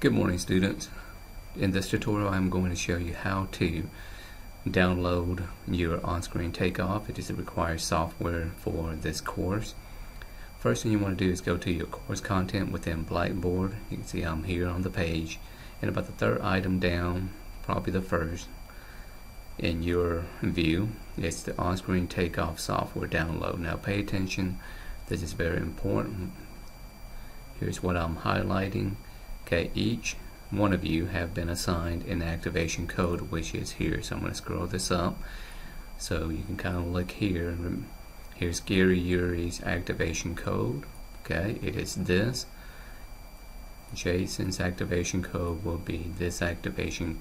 Good morning, students. In this tutorial I'm going to show you how to download your on-screen takeoff. It is the required software for this course. First thing you want to do is go to your course content within Blackboard. You can see I'm here on the page, and about the third item down, probably the first in your view, it's the on-screen takeoff software download. Now pay attention, this is very important. Here's what I'm highlighting. Okay, each one of you have been assigned an activation code, which is here. So I'm going to scroll this up so you can kind of look here. Here's Gary Yuri's activation code. Okay, it is this. Jason's activation code will be this activation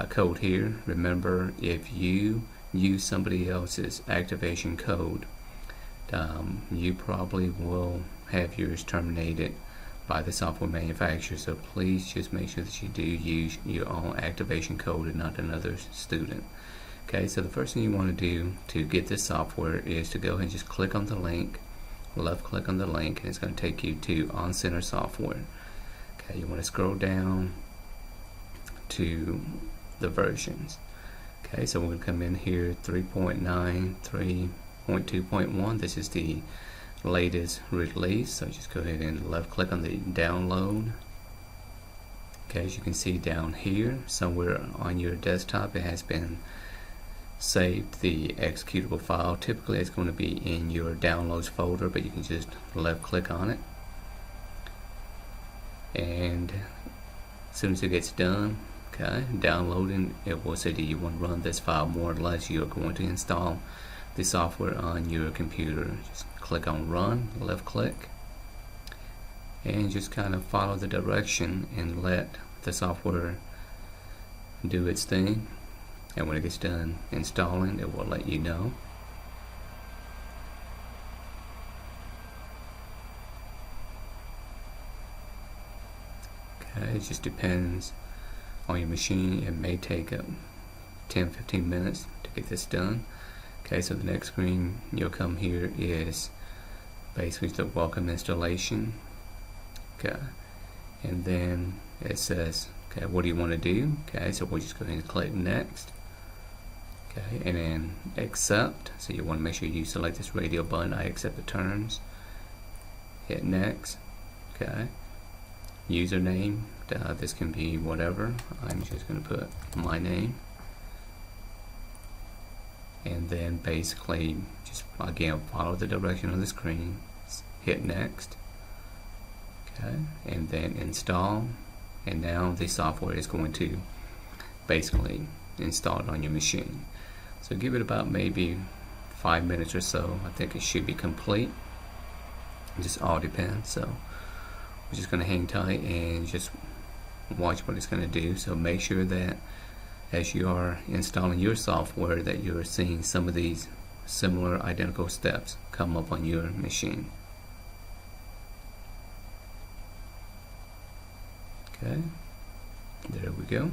code here. Remember, if you use somebody else's activation code, you probably will have yours terminated by the software manufacturer, so please just make sure that you do use your own activation code and not another student. Okay, so the first thing you want to do to get this software is to go ahead and just click on the link, left click on the link, and it's going to take you to OnCenter software. Okay, you want to scroll down to the versions. Okay, so we're going to come in here 3.9, 3.2.1. This is the latest release, so just go ahead and left click on the download. Okay, as you can see down here somewhere on your desktop, it has been saved, the executable file. Typically it's going to be in your downloads folder, but you can just left click on it, and as soon as it gets done, okay, downloading, it will say that you want to run this file. More or less, you're going to install the software on your computer. Just click on run, left click, and just kind of follow the direction and let the software do its thing, and when it gets done installing, it will let you know. Okay, it just depends on your machine. It may take 10-15 minutes to get this done. Okay, so the next screen you'll come here is basically the welcome installation. Okay, and then it says, okay, what do you want to do? Okay, so we'll just go ahead and click next. Okay, and then accept. So you want to make sure you select this radio button. I accept the terms. Hit next. Okay, username. This can be whatever. I'm just going to put my name. And then basically just again follow the direction on the screen, hit next. Okay, and then install, and now the software is going to basically install it on your machine. So give it about maybe 5 minutes or so. I think it should be complete. It just all depends. So we're just going to hang tight and just watch what it's going to do. So make sure that as you are installing your software that you're seeing some of these similar identical steps come up on your machine. Okay, there we go.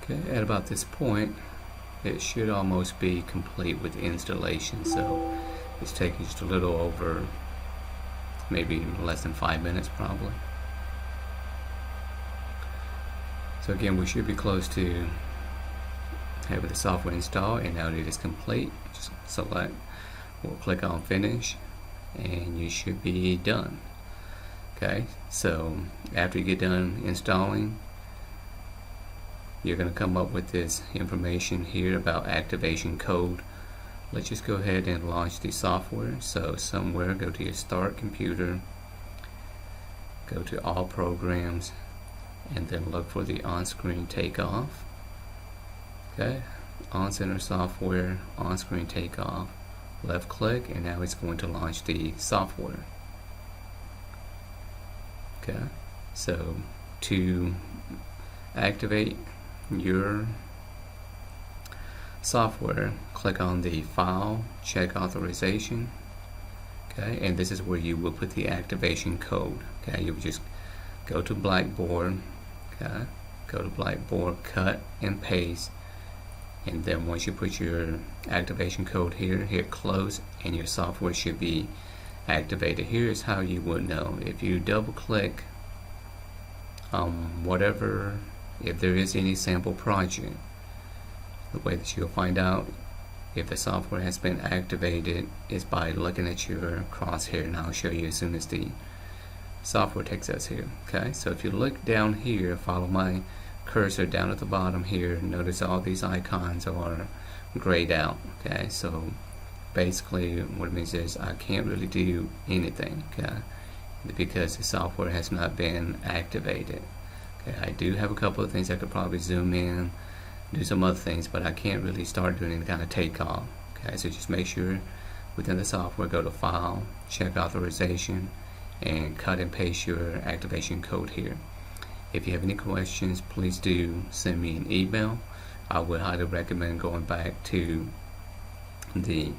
Okay, at about this point it should almost be complete with installation, so it's taking just a little over, maybe less than 5 minutes probably. So again, we should be close to having the software installed, and now that it is complete, just select, we'll click on finish, and you should be done. Okay, so after you get done installing, you're going to come up with this information here about activation code. Let's just go ahead and launch the software. So somewhere, go to your Start Computer, go to All Programs, and then look for the on-screen takeoff. Okay, On-Center Software, on-screen takeoff, left click, and now it's going to launch the software. Okay, so to activate your software, click on the File, Check Authorization. Okay, and this is where you will put the activation code. Okay, you will just go to Blackboard. Okay, go to Blackboard, cut and paste, and then once you put your activation code here, hit close, and your software should be activated. Here's how you would know. If you double click whatever, if there is any sample project, the way that you'll find out if the software has been activated is by looking at your crosshair, and I'll show you as soon as the software takes us here. Okay, so if you look down here, follow my cursor down at the bottom here, notice all these icons are grayed out. Okay, so basically what it means is I can't really do anything, okay, because the software has not been activated. Okay, I do have a couple of things I could probably zoom in, do some other things, but I can't really start doing any kind of takeoff. Okay, so just make sure within the software, go to File, Check Authorization, and cut and paste your activation code here. If you have any questions, please do send me an email. I would highly recommend going back to the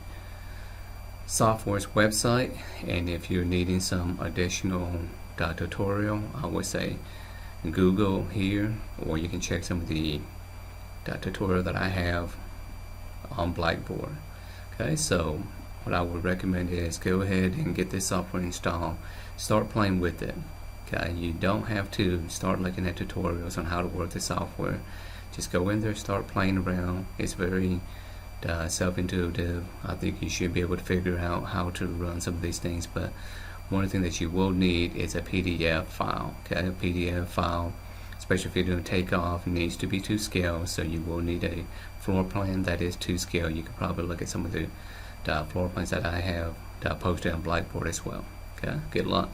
software's website, and if you're needing some additional tutorial, I would say Google here, or you can check some of the tutorial that I have on Blackboard. Okay, so what I would recommend is go ahead and get this software installed, start playing with it. Okay, you don't have to start looking at tutorials on how to work the software. Just go in there, start playing around. It's very self-intuitive. I think you should be able to figure out how to run some of these things, but one thing that you will need is a PDF file. Okay, a PDF file, especially if you're doing takeoff, needs to be to scale, so you will need a floor plan that is to scale. You can probably look at some of the floor plans that I have posted on Blackboard as well. Okay, good luck.